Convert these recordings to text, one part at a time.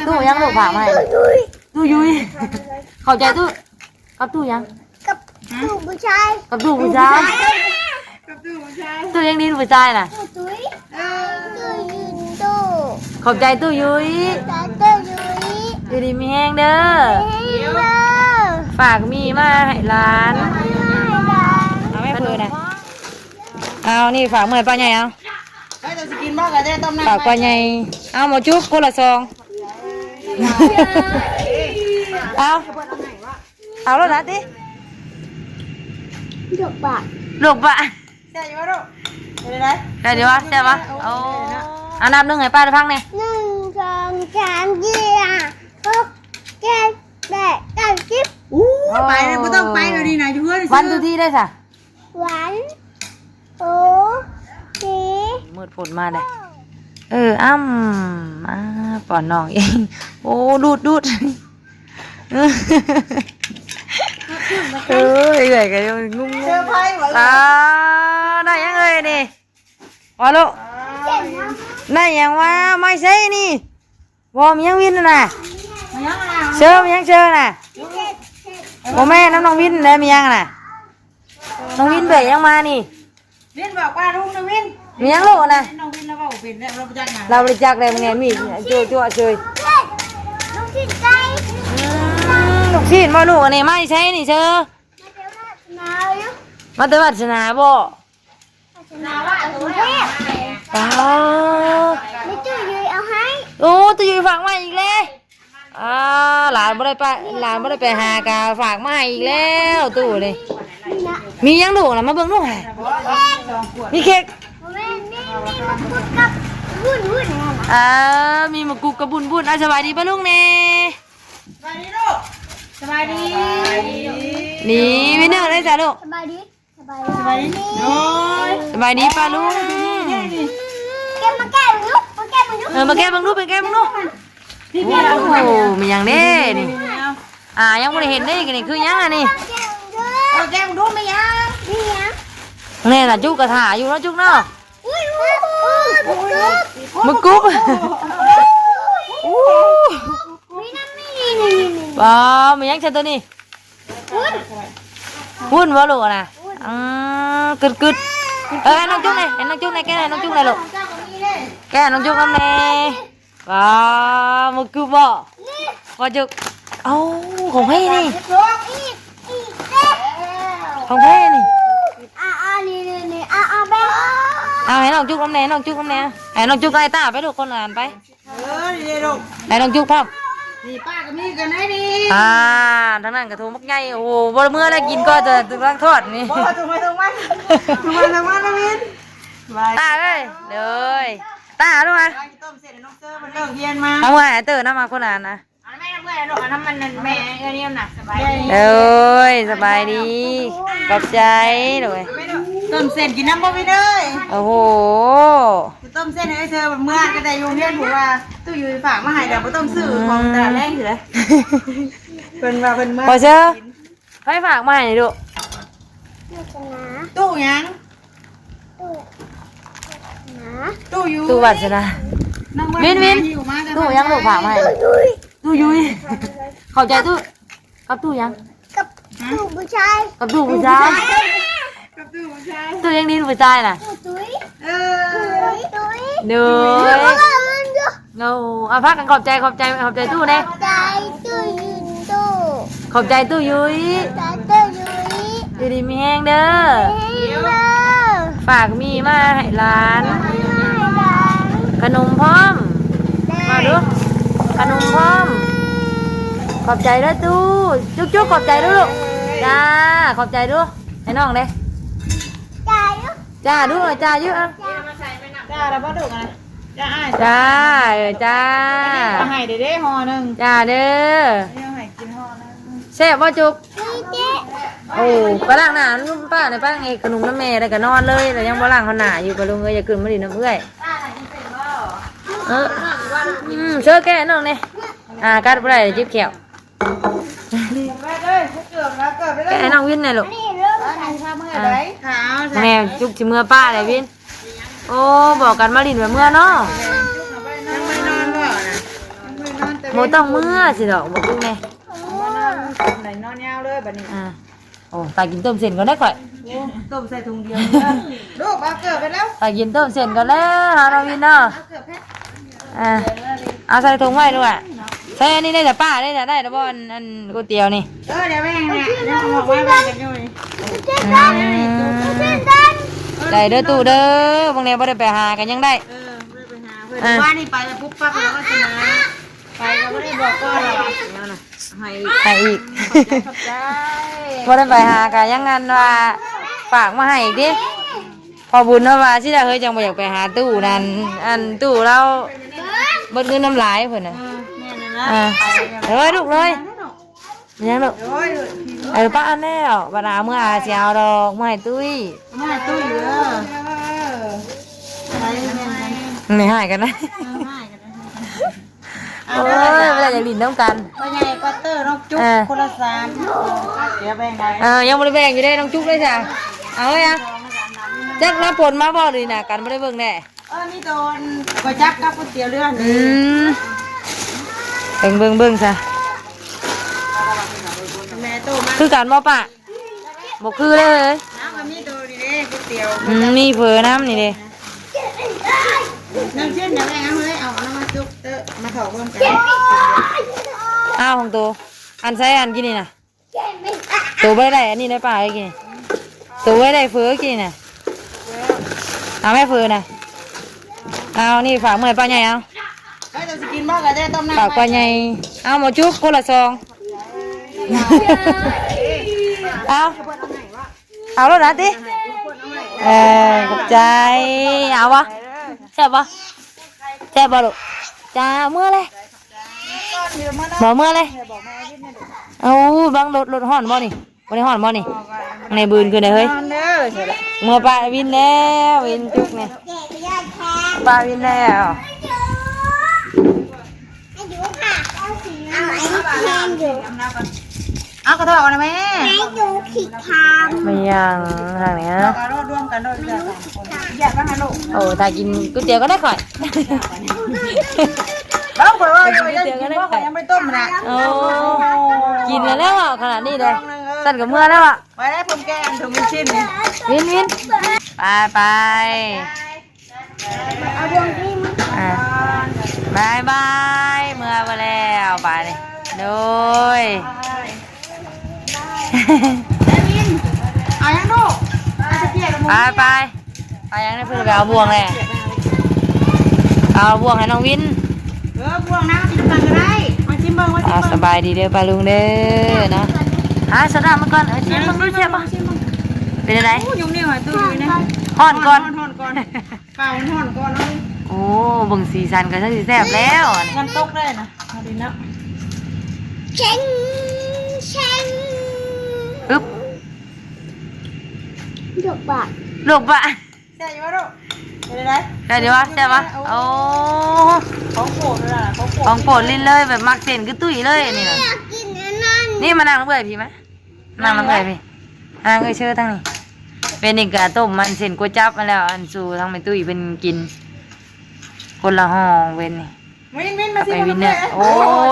ตู้ยังลูกฝากมาให้ตู้ยุ้ยเข้าใจตู้กับตู้ยังกับตู้ผู้ชาย กับตู้ผู้ชายตู้ยังดินผู้ชายน่ะ ตู้ตุ้ยตู้ยืนตู้ ขอบใจตู้ยุ้ย ตาตู้ยุ้ย อยู่ดีมีแห้งเด้อ เฮ้ยเด้อ ฝากมีมาให้ร้าน ไม่ได้ เอาไม่เพื่อนะเอานี่ฝากเมื่อยป้าใหญ่เอา เฮ้ยจะกินบ้างกันได้ต้มน้ำ ฝากป้าใหญ่เอาหมอจุ๊บคนละซองเอาแล้วนะติ ดอกบะ ลูกปะ ใช่ไหมลูกเดี๋ยวไหน ได้เดี๋ยววะใช่ปะเอาน้ำนึ่งให้ป้าได้พังเนี่ย 1 2 3 4 5 6 7 8 9 10 อู้ไปเลยไม่ต้องไปเลยดีนะอยู่เพื่อน วันทุกที่ได้สะ 1 2 3 มืดฝนมาเลยอ้ำป่อนน้องเองโอ้ดูดเอื่อยกันงุ้ง เจอไพ่หมดเลย ได้ยังเลยนี่วะลูกได้ยังว่าไม่ใช่นี่วอมยังวินน่ะเชื่อมยังเชื่อน่ะโอแม่น้องวินได้มียังน่ะน้องวินเบยยังมานี่ วินบอกว่าลุงนะวิน มียังลูกน่ะ น้องวินแล้วก็เป็นเนี่ยเราไปจัดงาน เราบริจาคอะไรมึงเนี่ยมีจั่วเชย ลูกชิ้นไก่ ลูกชิ้นมาลูกอันนี้ไม่ใช่นี่เชื่อ มาเดี๋ยวหนาวอยู่ มาแต่วัดชนะบ่ หนาวอ่ะตัวแรก ป้า ไม่ตู้ยืนเอาให้ โอ้ตัวอยู่ฝากมาอีกแล้วหลานไม่ได้ไปหลานไม่ได้ไปหากาฝากมาอีกแล้วตู้เลย นี่นะ มียังดูนะมาเบิ่งดูหน่อยมีเค้ก แม่นี่มาพูดกับวุ่นนั่นน่ะ มีมะกรูดกระบุนสบายดีป่ะลุงเน่ สบายดีลูกสบายดี นี่วินเนอร์ได้จ้ะลูก สบายดีสบาย สบายดีโอ้ย สบายดีป่ะลุง แกมาแก้มึงลุกมาแก้มึงลุก มาแก้เบิ่งดูไปแก้เบิ่งดูโอ้โหมียังเด้นี่ยังไม่ได้เห็นได้กันนี่คือยังอ่ะนี่ แก้มึงลุก แกมึงดูไหมยัง นี่นะ นี่ล่ะจุกกระถาอยู่เนาะจุกเนาะ อุ้ยมึงกุ๊บ นี่นะนี่ป้ามียังเช่นตัวนี้วุ่นวะลูกนะกึดให้น้องจุ๊กให้น้องจุ๊กแกให้น้องจุ๊กลูกแกน้องจุ๊กน้ำเน่ป้ามึงกุ๊บบ่พอจุ๊กเอาของพี่นี่ของพี่นี่ นี่แม่ เอาให้น้องจุ๊กน้ำเน่น้องจุ๊กน้ำเน่ให้น้องจุ๊กไอ้ตาไปลูกคนละอันไป นี่ลูก ให้น้องจุ๊กพ่อ นี่ป้ากับนี่กันไหนดี ทางนั้นกระทูมักใหญ่โอ้โหบ่เมื่อได้กินก็จะตึกร่างทอดนี่ บ่ถูกไหมนะวิน ตาเลยเลยตาดูมา ต้มเสร็จน้องเตอร์มันเลิกเย็นมา เอาไว้เติร์น้ำมาคนละนะ แม่เมื่อยลูกน้ำมันแม่เอ้ยหนักสบาย เอ้ยสบายดีขอบใจเลย ต้มเสร็จกินน้ำบ่พี่เด้ย โอ้โห ต้มเส้นให้เธอเมื่อก็ได้ยุงเรียนผมว่าตู้อยู่ฝากมาให้เดี๋ยวบ่ต้องซื้อของตลาดแรงสิเลยเป็นว่าเป็นเมื่อ พอเชื่อให้ฝากมาให้ดู ตู้ยังตู้อยู่ ตู้บัตรชนะวินตู้ยังลูกฝากมาให้ตู้ยุ้ยเข้าใจตู้กับตู้ยัง กับตู้ผู้ชาย กับตู้ผู้ชาย กับตู้ใช่ ตู้ยังดินผู้ชายน่ะ ตุ้ย ตุ้ย เด้อเอาพักกันขอบใจตู้เน่ ใจตู้ยืนตู้ ขอบใจตู้ยุ้ย ใจตู้ยุ้ย อยู่ดีมีแห้งเด้อ เฮ้ยเด้อ ฝากมีมาให้ร้าน ขนมพร้อม มาดูขนมพร้อม ขอบใจด้วยตู้จุ๊กขอบใจด้วยลูกจ้าขอบใจด้วยให้น้องเลย ใจลูก จ้าด้วยจ้าเยอะอ่ะ จ้าแล้วบ่ดุนะจ้าอ้าย จ้าจ้า เอาให้เด้ห่อนึง จ้าเด้อ เอาให้กินห่อนึง แซ่บว่าจุ๊บ เจ๊ โอ้ปลาล่างหนาลุงป้าในป้าไงขนมน้ำแม่แล้วก็นอนเลยแล้วยังปลาล่างเขาหนาอยู่กับลุงเอ้ยอย่าขึ้นมาดิน้ำเอ้ยเชื่อแกน้องเนี่ยกัดไปได้จิ๊บเขียว ไปเลยเกือบแล้วเกือบไปเล แก ย น้องวินเนี่ยลูก นี่เริ่ม อันข้ามือไหนขาว แม่จุกชิเมื่อป้าเลยวินโอ้บอกกันมาลินไว้เมื่อเนาะ ยังไม่นอนบ่นะยังไม่นอนแต่ โมต้องเมื่อสิดอกบอกลูกไง มานอนไหนนอนยาวเลยแบบนี้ โอ้ตากินต้มเส้นก็ได้ก่อย ต้มใส่ถุงเดียวลูกเอาเกลือไปแล้ว ตากินต้มเส้นก็แล้วหาเราวินเนาะเอาใส่ถุงไว้ด้วยใส่อันนี้ได้แต่ป้าได้แต่ได้แต่บ่อันก๋วยเตี๋ยวนี่ เดี๋ยวแม่งเนี่ยเดี๋ยวบอกว่าแม่กันอยู่นี่ ได้เด้อตู่เด้อบางเนียบ่ได้ไปหากันยังได้ ไม่ได้ไปหาเพื่อนว่านี่ไปแล้วปุ๊บปั๊บแล้วก็ชนะไปก็ไม่ได้บอกก็เลยให้ ให้อีก ขอบใจ บ่ได้ไปหากันยังงั้นว่าฝากมาให้อีกดิพอบุญเนาะว่าสิได้เฮ้ยจังบ่อยากไปหาตู้นั่นอันตู้เราเบิดเงินน้ำลายเพิ่นน่ะ เนี่ยนะไป เอ้ยลูกเลยยังลูก โอ้ย ป้าอันแล้วบาดาเมื่ออาเสียวดอกไม่ตุ้ย มาตู้อยู่เออไปแม่กัน ไม่หายกันนะ ให้กัน โอ้ยเวลาจะลิ้นน้ำกัน พ่อใหญ่ก็เตอร์น้องจุ๊บคนละ3เดี๋ยวแบ่งกัน ยังไม่ได้แบ่งอยู่ได้น้องจุ๊กเลยจ้ะเอาไว้อะจักรับผลมาบ่ดีนะกันไม่ได้เบิ่งแน่ มีโดนก๋วยจั๊บกับก๋วยเตี๋ยวเรือนี่ เบิ่งซะ แม่ตู้มา คือกันบ่ปะบ่คือเลย น้ำมันมีโดนนี่เด้ก๋วยเตี๋ยว มีเผลอน้ำนี่เด้ น้ำเช่นเดี๋ยวแม่เอาเลยเอาน้ำมาจุ๊บเตอมาถอดร่วมกัน อ้าวของตัวอันใช้อันกินนี่นะตัวไม่ได้อันนี้ได้ป่าไอ้กินตัวไม่ได้เฟือกินน่ะเอาแม่เฟือน่ะเอานี่ฝากเมื่อยป้าใหญ่เอา ก็จะกินบ้างก็ได้ต้มน้ำ ฝากป้าใหญ่เอาหมอจุ๊บคนละซองเอาแล้วนะติขอบใจเอาวะแซ่บปะแซ่บปะลูกจ้าเมื่อเลยบอกเมื่อเลยเอาบังรถห่อนบ่นี่บ่ได้ห่อนบ่นี่ในบืนคือไหนเฮ้ยเมื่อป้าวินแล้ววินจุกเนี่ยป้าวินแล้ว เอากระทอกนะแม่ ไม่ยังทางเนี้ย เอารวดร่วมกันด้วยอยากกันนะลูก โอ้ถ้ากินก๋วยเตี๋ยวก็ได้ก่อน บ้างเผื่อว่ายังไม่กินเพราะเขายังไม่ต้มนะ โอ้กินแล้วอ่ะขนาดนี้เลยสั่นกับเมื่อแล้วอ่ะ ไปได้ผมแกงถุงมีชิ้นนี่ วินไปไปบายบายเมื่อไปแล้วไปเลยโดย เอายังลูกจะเพี้ยกับมึง ไปยังได้เพื่อนไปเอาบ่วงเลยเอาบ่วงให้น้องวิน พวกน้ำกินกันก็ได้มาชิมเบิ้งมาชิม เอา เบิ้ง สบายดีเด้อป้าลุงเด้อเนาะหาสดามาก่อนชิมมึงดูเชียบป่ะเป็นอะไร ยุ่งนี่หอยตู้อยู่นะ ห่อนก่อน ห่อนก่อนเปล่าห่อนก่อนเอา โอ้เบิ่งสีสันก็ช่างสีแซ่บแล้วอันนี้ น้ำตกได้นะเอาดีนะ ปึ๊บ Được bạn ลูกปะ แซ่บอยู่วะลูกเป็นไร ได้เดี๋ยววะแซ่บปะโอ้ ของโปรดเลยล่ะของโปรด ของโปรดลิ้นเลยแบบมักเส้นคือตุ้ยเลยอันนี่นะ กินอันนั้น นี่มานั่งน้ำเบื่อพี่ไหมนั่งน้ำเบื่อพี่เอ้ยเชื่อทั้งนี้เป็นอีกกะต้มมันเส้นก๋วยจั๊บมาแล้วอันสู่ทั้งแม่ตุ้ยเป็นกิน คนละห่อเว้นนี่ วินมาชิ ไป ม วินเนี่ยโอ้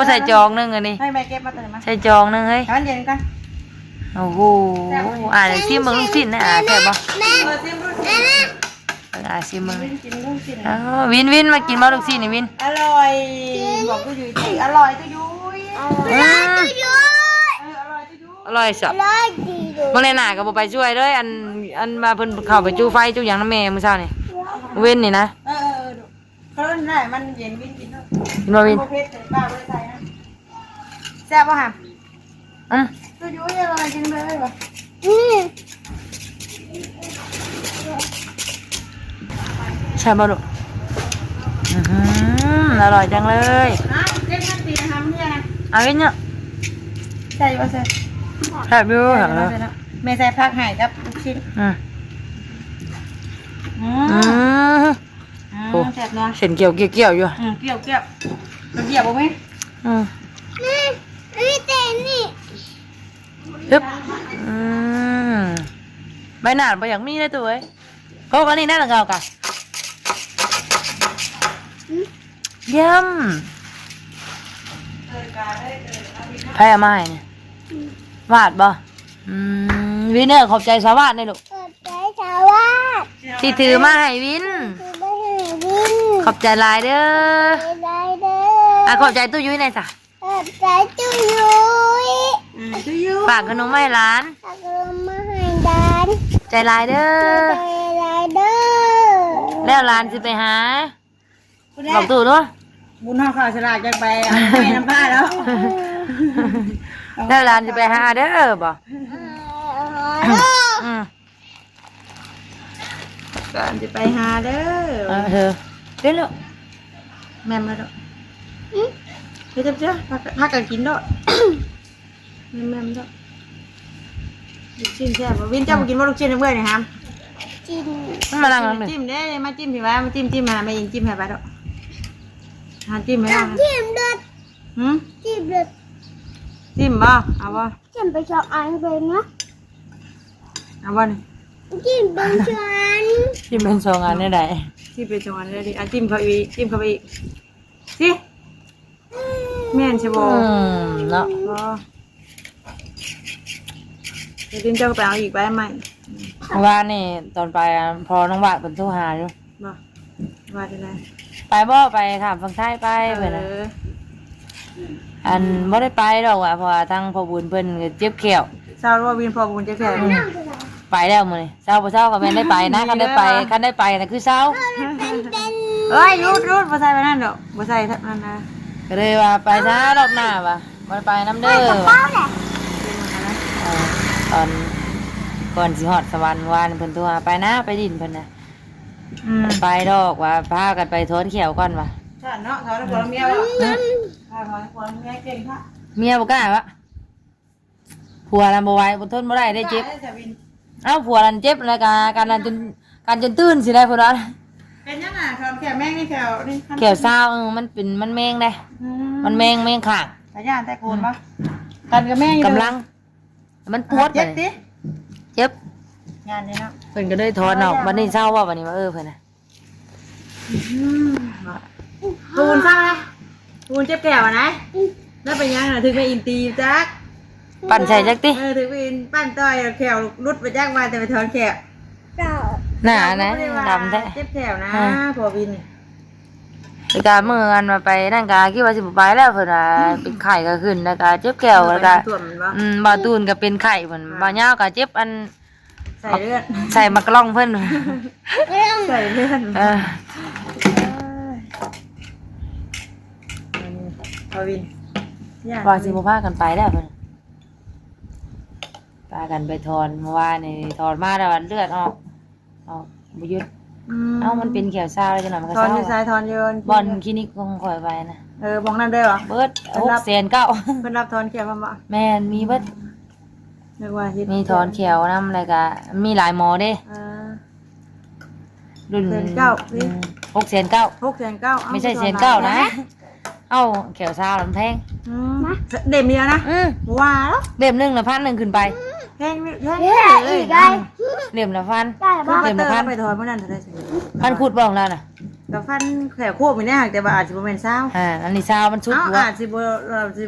ใส่จองนึงอันนี้ ให้แม่เก็บมาเติมมา ใส่จองนึงเฮ้ย ให้มันเย็นกัน โอ้โหเดี๋ยวซิมเบิ่งลูกชิ้นนะแซ่บปะ ชิมดูสิ ซิมเบิ่ง กินลูกชิ้น วินมากินมาลูกชิ้นนี่วิน อร่อยบอกตู้ยุ้ยอร่อยตู้ยุ้ย อืม อร่อยตู้ยุ้ย อร่อยสับ Lại đi rồi บางในหน้าก็บ่ไปช่วยเลยอันมาเพิ่นเข้าไปจูไฟจูหยังน้ำแม่มื้อเช้านี่เว้นนี่นะ ดูเขาเล่นได้มันเย็นวินกินเนาะ กินบ่วิน โอเคใส่ป้าไว้ใส่นะแซ่บป่ะฮะ อืม ตู้ยุ้ยอร่อยกินเลยป่ะ Ừ ใช่บ่ลูกอร่อยจังเลย นะเล่นกันตีทำเนี่ยนะ เอาวินเนี่ย ใส่ป่ะใส่ แซ่บอยู่เหรอ เมย์ใส่ผักไห่กับลูกชิ้น อืม อื อืม แซ่บเนาะ เส้นเกี่ยวอยู่ เกี่ยวเราเกี่ยวบ่ไหม อืม Nè Đi tên đi ฮึบใบหน้าบ่อยากมีเลยตัวเอ้ยเพราะว่านี่น่าจะเก่ากะเยี่ยม ไพ่เอามาให้เนี่ยวาดบ่วินเนอร์ขอบใจสาวาดเลยลูก ขอบใจชาวบ้าน ที่ถือมาให้วิน คือไม่ให้วิน ขอบใจหลายเด้อ ได้เด้อ ขอบใจตู้ยุ้ยหน่อยจ้ะ ขอบใจจุ้ยยุ้ย ชื่อยู ฝากขนมให้ร้าน ขอบคุณมาให้ดาน ใจหลายเด้อ ใจไรเด้อ แล้วร้านสิไปหาบอกตู้ด้วย บุญห่อข้าวฉลากจะไปให้น้ำผ้าแล้ว แล้วร้านสิไปหาเด้อบ่อืม ก่อนจะไปหาเด้อ เธอเด้อลูก แม่มาดอกเฮ้ยเจ้าพักกันกินด้วยแม่ดอกลูกชิ้นแซ่บวินเจ้ามากินว่าลูกชิ้นเมื่อยนี่ฮะ จิน มันมานั่งหลังหนึ่ง จิ้มเด้มาจิ้มพี่ว่ามาจิ้มหาไม่ยิงจิ้มให้ไปดอกหาจิ้มไหมล่ะ จิ้มเดือด หืม จิ้มเดือด จิ้มบ่เอาบ่ จิ้มไปชอบอันเป็นนะ เอาบ่นี่ จิ้มเป็นฉัน ที่เป็นสองอันได้ไหน จิ้มไปจังหวะเลยดิจิ้มเขาอีกจิ้มเขาไปอีกสิแม่นใช่บ่ เนาะ บ่เดี๋ยวจิ้มเจ้าก็ไปเอาอีกไปใหม่ ว่านี่ตอนไปพอน้องวาดเป็นตู้หาอยู่ บ่ว่าได้ไร ไปบ่ไปถามฟังไทยไปเพื่อนนะอันบ่ได้ไปดอกว่ะเพราะว่าทางพ่อบุญเพิ่นก็เจ็บแขว เศร้าว่าวินพอบุญจะแข็ง ไปแล้วมื้อนี้เช้าบ่เช้าก็แม่นได้ไปนะคันได้ไปน่ะคือเช้า เอ้ยรูดบ่ใส่ไปนั่นดอกบ่ใส่นั่นนะ ก็เลยว่าไปช้าดอกหน้าว่ะบ่ได้ไปน้ำเด้อว่ะตอนก่อนสิฮอดสวรรค์วานเพิ่นโทรหาไปนะไปดินเพิ่นน่ะไปดอกว่าพากันไปทนเขียวก่อนว่ะ ใช่เนาะเขาแล้วเมียว่าพาเขาเมียเก่งค่ะ เมียบ่กล้าวะผัวนั่นบ่ไหวบ่ทนบ่ได้ได้เจ็บเอ้าผัวนั่นเจ็บแล้วก็การนั้นจนตื่นสิได้พุ่นว่า เป็นยังไงครับแขวแม่งนี่แขวนี่ แขวเศร้ามันแมงได้มันแมงข้าง ตาย่านแต่โกนปะกันกับแม่ง กำลัง มันปวด เจ็บดิ เจ็บ งานนี้เนาะ เพิ่นก็เลยถอนออกวันนี้เศร้าว่าวันนี้ว่าเพิ่นน่ะ ปูนเศร้านะปูนเจ็บแขวนะแล้วเป็นยังไงถึงไปอินตีจัก ปั่นใส่จักติ ถึงไปอินปั้นต้อยแขวรุดไปจักมาแต่ไปถอนแขว เจ้า หน้านะดำแท้ เจ็บแขวนะพอวิน ไปกาเมื่ออันมาไปนั่นกาคิดว่าสิบ่ไปแล้วเพิ่นว่าเป็นไข้ก็ขึ้นแล้วก็เจ็บแก้วแล้วก็ ส่วนมันปะ บ่ตูนก็เป็นไข้เพิ่นบ่ยาวก็เจ็บอัน ใส่เลือด ใส่มากล้องเพิ่น ใส่เลือด พอวิน ว่าสิบ่พากันไปแล้วเพิ่นพากันไปถอนเมื่อวานนี่ถอนมาแล้วเลือดออกบ่หยุดเอ้ามันเป็นแขวเศร้าแล้วจังหน่อยมันก็ ทอน เศร้า อยู่ซ้ายทอนเยิน บอลคลินิกของข่อยไปนะ มองนั่นได้เหรอ เบิด600,000 เพิ่นรับทอนแขวพ่อมา แม่นมีเบิด นึกว่าฮิต มีถอนแขวนำแล้วก็มีหลายหมอเด้รุ่น 600,000 ไม่ใช่1,900,000นะเอ้าแขวเศร้ามันแพง เด็มเดียวนะว้าแล้ว เล่มหนึงละ1,000ขึ้นไป แพง เฮ้ยอีกได้ เล่มละ1,000 ได้ปะ เล่มละพันไปถอนเมื่อนั้นเท่าไหร่สิ พันขุดบ่ของเราน่ะ กับฟันแขวโคบไม่แน่แต่ว่าอาจจะโมเมนต์เศร้า อันนี้เศร้ามันชุดอยู่ อาจจะ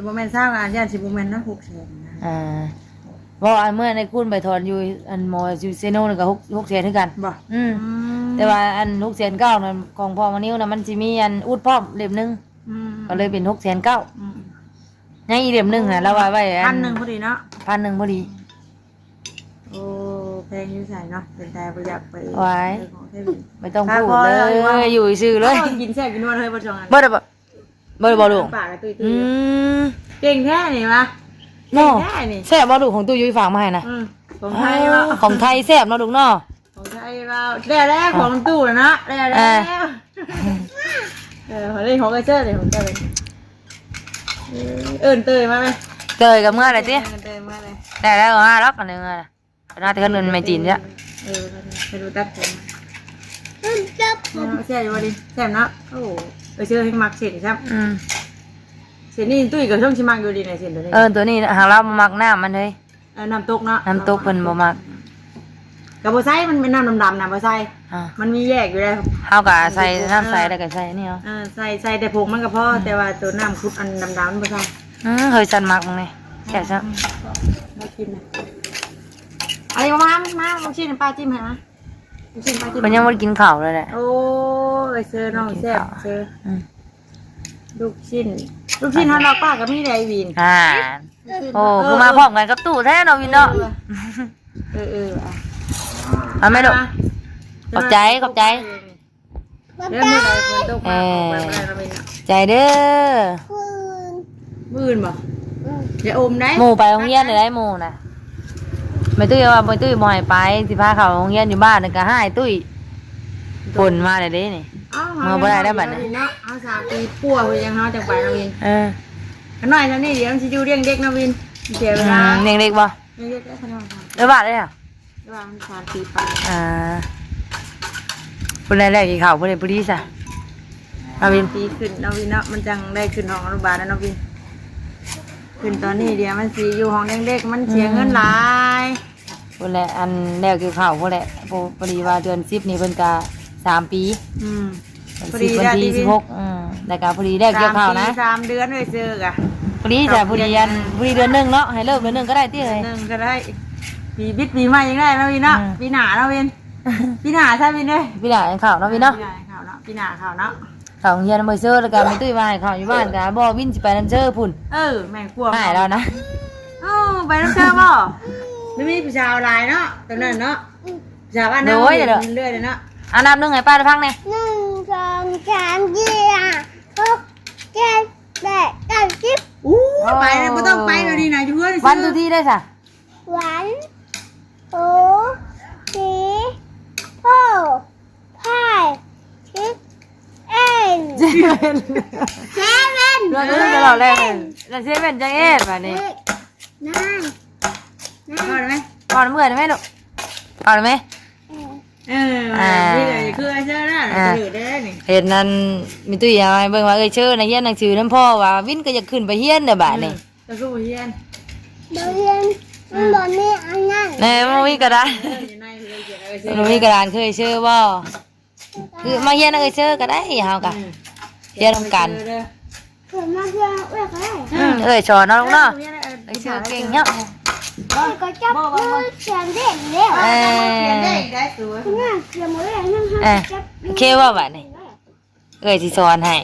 โมเมนต์เศร้าอาจจะโมเมนต์นั้น600,000 บ่อันเมื่อในคุณไปถอนอยู่อันหมออยู่เซโนนี่ก็600,000คือกัน บ่ แต่ว่าอัน6,900นั่นของพ่อมานิ้วน่ะมันสิมีอันอุดพร้อมเล่มหนึงก็เลยเป็น6,900ยังอีกเล่มหนึงน่ะแล้วว่าไว้ 1,000พอดีเนาะ 1,000พอดี โอ้แพงอยู่ใส่เนาะเป็นแต่ประหยัดไป ไว้ไม่ต้องพูดเลยอยู่ซื่อเลย กินแซ่บกินนวลเลยบ่จัง บ่ได้บ่ลูก ปากกับตุ้ยเก่งแท้นี่มะ เนาะ แท้นี่ แซ่บบ่ลูกของตู้ยุ้ยฝากมาให้นะ ของไทยว่า ของไทยแซ่บเนาะลูกเนาะ ของไทยว่าแล้วของตู้นะแล้วเล่นของกระเจ้าเลยของเจ้าเลยเตยมาไหม เจอกับเมื่อไหร่ติ เตยมาเลย ได้แล้วรักกันนึงอ่ะน่าจะเงินไม่จีนจ้ะ ไปดูตัดผม จับ แซ่บอยู่ดิแซ่บเนาะโอ้ไปเชื่อให้มักเสียนครับเสียนนี่ตุ้ยกับช่องชิมักอยู่ดีในเสียนตัวนี้ตัวนี้หางเราบ่มักน้ำมันเลย น้ำตกเนาะ น้ำตกเพิ่นบ่มัก กับโบไซมันเป็นน้ำดำๆนะโบไซมันมีแยกอยู่เลย เฮาก็ใส่น้ำใส่แล้วก็ใส่นี่เนาะ ใส่แต่ผงมันก็พอแต่ว่าตัวน้ำคุดอันดำๆมันโบไซ เฮ้ยสันมักมึงนี่แกะซะ มากินนะอะไรมาลูกชิ้นปลาจิ้มเหรอลูกชิ้นปลาจิ้ม มันยังไม่ได้กินข้าวเลยแหละ โอ้ยเซอร์น้องแซ่บเซอร์ อืม ลูกชิ้นทอดดอกป้ากับพี่ไดวิน โอ้คือมาพร้อมกันกับตู้แท้เนาะวินเนาะ เอาไหมลูกขอบใจ เรื่องอะไรคนต้องมาออกแบบอะไรเราเป็น ใจเด้อ มื่นบ่อย่าอมได้ หมูไปโรงเรียนได้หมูนะไม่ตุ้ยว่าไม่ตุ้ยบ่ให้ไปสิพาเขาโรงเรียนอยู่บ้านนึงก็ให้ตุ้ยฝนมาเลยเด้นี่ เอา3 ปีปัวไปยังเฮาจังไปนาวินขน้อยนั่นนี่เดี๋ยวมันสิอยู่เลี้ยงเด็กนาวินเสียเวลา เด็กบ่ เลี้ยงเด็กได้ขนาด เด้อบาทเลยอ่ะ ระหว่าง3 ปีไป คนแรกๆกี่ข่าวคนใดผู้ดีซะนาวิน ปีขึ้นนาวินเนาะมันจังได้ขึ้นห้องอนุบาลนะนาวินขึ้นตอนนี้เดี๋ยวมันสิอยู่ห้องเด็กๆมันเสียเงินหลาย คนแรกอันแรกกี่ข่าวคนแรกพอดีว่าเดือน10นี่เพิ่นก็3 ปี วันที่16รายการพอดีแรกเกี่ยวข่าวนะ 3 เดือนเลยเจอกะ พอดีจ้ะพอดีเดือน1เนาะให้เลิกเดือน1ก็ได้ติเลย 1ก็ได้ปีบิดปีใหม่ยังได้นาวินเนาะปีหน้านาวินปีหน้าใช่วินเด้ย พี่หลานข่าวเนาะพี่เนาะ ปีหน้าข่าวเนาะปีหน้าข่าวเนาะ ข่าวของเฮียนำเซอร์แล้วก็มีตุ้ยมาให้ข่าวอยู่บ้านก็บ่วินสิไปนำเซอร์พุ่น แม่งกลัว หายแล้วนะ ไปน้ำเชื่อบ่ไม่มีผู้ชายลายเนาะตอนนั้นเนาะผู้ชายบ้านเนาะเรื่อยเลยเนาะ อันดับ1ให้ป้าได้ฟังแน่ 1 2 3 4 6 7 8 9 10 อู้ไปเลยไม่ต้องไปเลยดีนะอยู่เพื่อน วันทุกที่ได้จ้ะ 1 2 3 4 5 6 7 8 เราจะตลอดแรกเลยเราเซเว่นจังเอ็ดแบบนี้ พอไหม ก่อนเมื่อยได้ไหมลูกก่อนไหม นี่เลยคือไอ้เจ้าน่ะถือได้นี่ เห็นนั้นมีตุ้ยเอาเบิ่งว่าเชื่อในเฮียนหนังสือน้ำพ่อว่าวินก็อยากขึ้นไปเฮียนเด้อบ่านี่ จะสู้เฮียน เดี๋ยวเรียนมันบอกนี่อันนั้น แน่บ่มีกระดานบ่มีกระดานเคยเชื่อบ่คือมาเฮียนเชื่อก็ได้เฮาก็เฮียนนำกัน เกิดมาเพื่อเว้ยก็ได้ สอนเนาะลูกเนาะเชื่อเก่งเนาะ ก็จับมือเขียนเด็กแล้ว เฮียนได้ได้สวย คุณน่ะเขียนหมดเลยนั่งจับ โอเคว่าบ่านี่สิสอนให้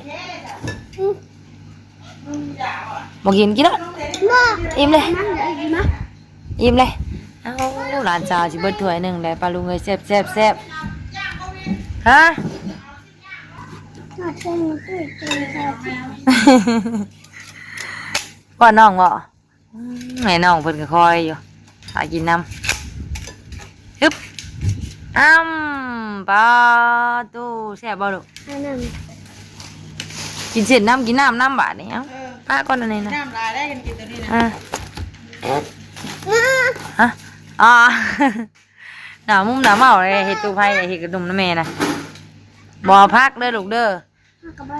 บ่กินกินเนาะ มา อิ่มเลย นั่งเลยนะ อิ่มเลยเอ้าหลานสาวสิเบิดถ้วยหนึงได้ปลาลุงเอ้ยแซ่บฮะ มาเชิญตู้เชิญครับ ป้อนน้องบ่ให้น้องเพิ่นก็คอยอยู่หากินน้ำฮึบปลาตู้แซ่บบ่ลูก อันนั้น กินเสร็จน้ำกินน้ำบาดนี่เอ้าป้าก่อนอันนี้นะ น้ำลายได้กันกินตัวนี้นะ ฮะอ๋อ หนาวมุมหนาวเมาเลยเห็ดตู้ไผ่เห็ดกระดุมน้ำแม่นะบ่อพักเด้อลูกเด้อ ก็ไป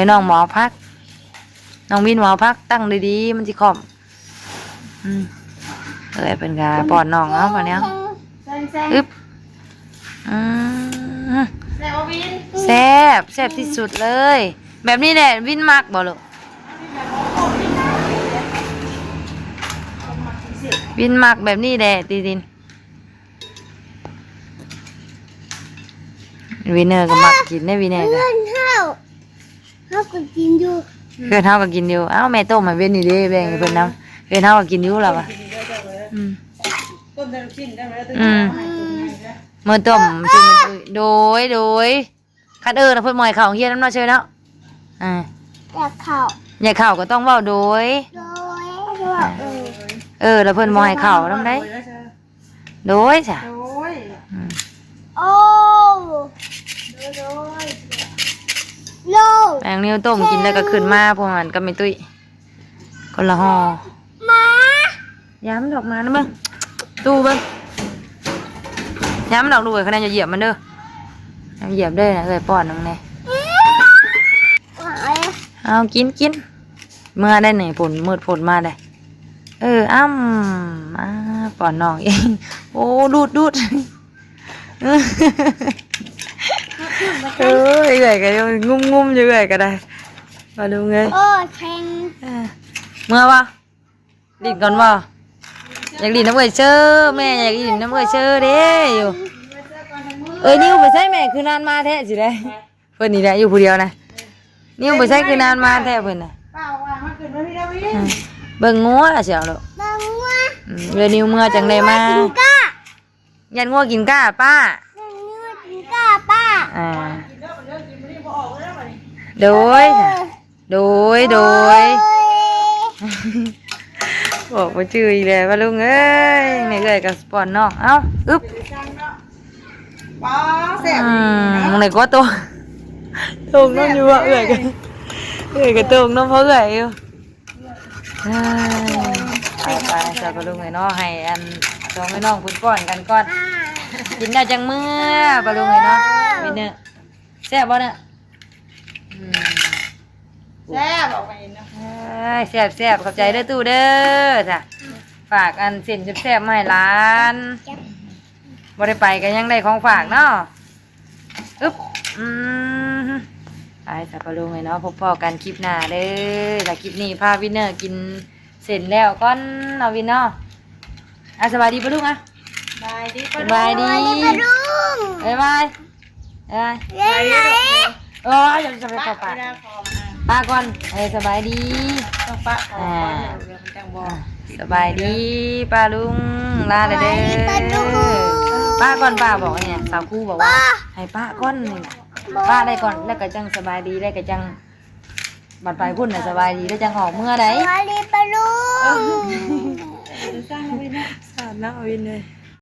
น้องหมอพักน้องวินหมอพักตั้งดีๆมันสิขอมเป็นกาป้อนน้องเอาป่ะเนี้ย แซ่บ อึ๊บ แซ่บวิน แซ่บที่สุดเลย แบบนี้แหละวินมักบ่ลูกวินมักแบบนี้แหละตีดินวินเนอร์ก็มักกินได้วินเนอร์ก็ เงินเท่าเขาก็กินอยู่ เพื่อนเฮาก็กินอยู่เอ้าแม่ต้มให้เว้นนี่เด้แบ่งให้เพิ่นนำเพื่อนเฮาก็กินอยู่แล้วว่ะ ต้มแต่ลูกชิ้นได้ไหม มื้อต้มสิมันโดยคันนะเพิ่นหมอยข้าวเฮียนนำเนาะเชยเนาะแต่เขา อย่าข้าวก็ต้องเว้าโดย โดยว่าแล้วเพิ่นบ่ให้ข้าวนำได้โดยจ้ะ โอ้ย โอ้โล แมงนิ้วต้มกินแล้วก็ขึ้นมาพวกมันก็ไม่ตุ้ยคนละห่อ มา ย้ำดอกมานะเบิ่งตู้เบิ่งย้ำดอกดูไว้คะแนนอย่าเหยียบมันเด้ออย่าเหยียบเด้อนะป้อนน้องแน่ เอากินเมื่อได้ไหนผลมืดผลมาได้ป้อนน้องเองโอ้ดูดใหญ่ก็งุ้มอยู่ใหญ่ก็ได้มาดูไง โอ้แทง เมื่อวะดินก่อนวะอยากดินน้ำเอ้ยเชอแม่อยากดินน้ำเอ้ยเชอเด้อยู่เอ้ยนิ้วไปใช้แม่คือนานมาแท้สิได้เพิ่นนี่แหละอยู่ผู้เดียวนะนิ้วไปใช้คือนานมาแท้เพิ่นน่ะ เปล่าว่ามาขึ้นมาพี่ดาวิน เบิ่งงัวเสียวลูก บางว่า เรือนิ้วเมื่อจังได้มา กินก้า ยันงัวกินก้าป้า บางว่ากินก้าป้า อ่า กินเด้อมันเด้อกินไม่ได้บ่ออกแล้วบัดนี้ โดยโดยโดโดย ย บอกว่าชื่ออีแล้วว่าลุงเอ้ยไม่เอ้ยกับสปอนน้องเอ้าอึ๊บ ช่างเนาะป้าแซ่บ มึงไหนก็ตัวตรงน้องอยู่ว่าเอ้ยกันเอ้ยกับตรงน้องเพราะเอ้ยอยู่ไปไปสาวกับลุงไอ้น้องให้อันสองไอ้น้องพุ่นป้อนกันก่อนกินได้จังเมื่อปะลุงไอ้น้องวินเนอร์แซ่บบ่เนี่ย แซ่บออกไปเนาะ แซ่บแซ่บขอบใจเด้อตู้เด้อจ้ะฝากอันเส้นแซ่บๆมาให้ร้านบ่ได้ไปก็ยังได้ของฝากเนาะอึ๊บไปสับปะรดไงเนาะพบพ่อกันคลิปหน้าเด้อแล้วคลิปนี้พาวินเนอร์กินเสร็จแล้วก่อนเอาวินเนาะสบายดีปะลุงอ่ะ บายดี สบายดี ปลาดุง บ๊ายบายบ๊ายบาย เล่นไหน โอ้ยจะไปเข้าป่า ไม่ได้ขอมา ป้าก่อนสบายดี ต้องปะขอเดี๋ยวมันจังบอก สบายดีป้าลุงลาเลยเด้ ปลาดุง ป้าก่อนป้าบอกเนี่ยสาวครูบอกว่าให้ป้าก่อนนี่นะป้าได้ก่อนแล้วก็จังสบายดีแล้วก็จังบัดไปพุ่นน่ะสบายดีแล้วจังออกเมื่อใด ปลาดุง สร้างเอาไว้นะ สาดน้าวินเลย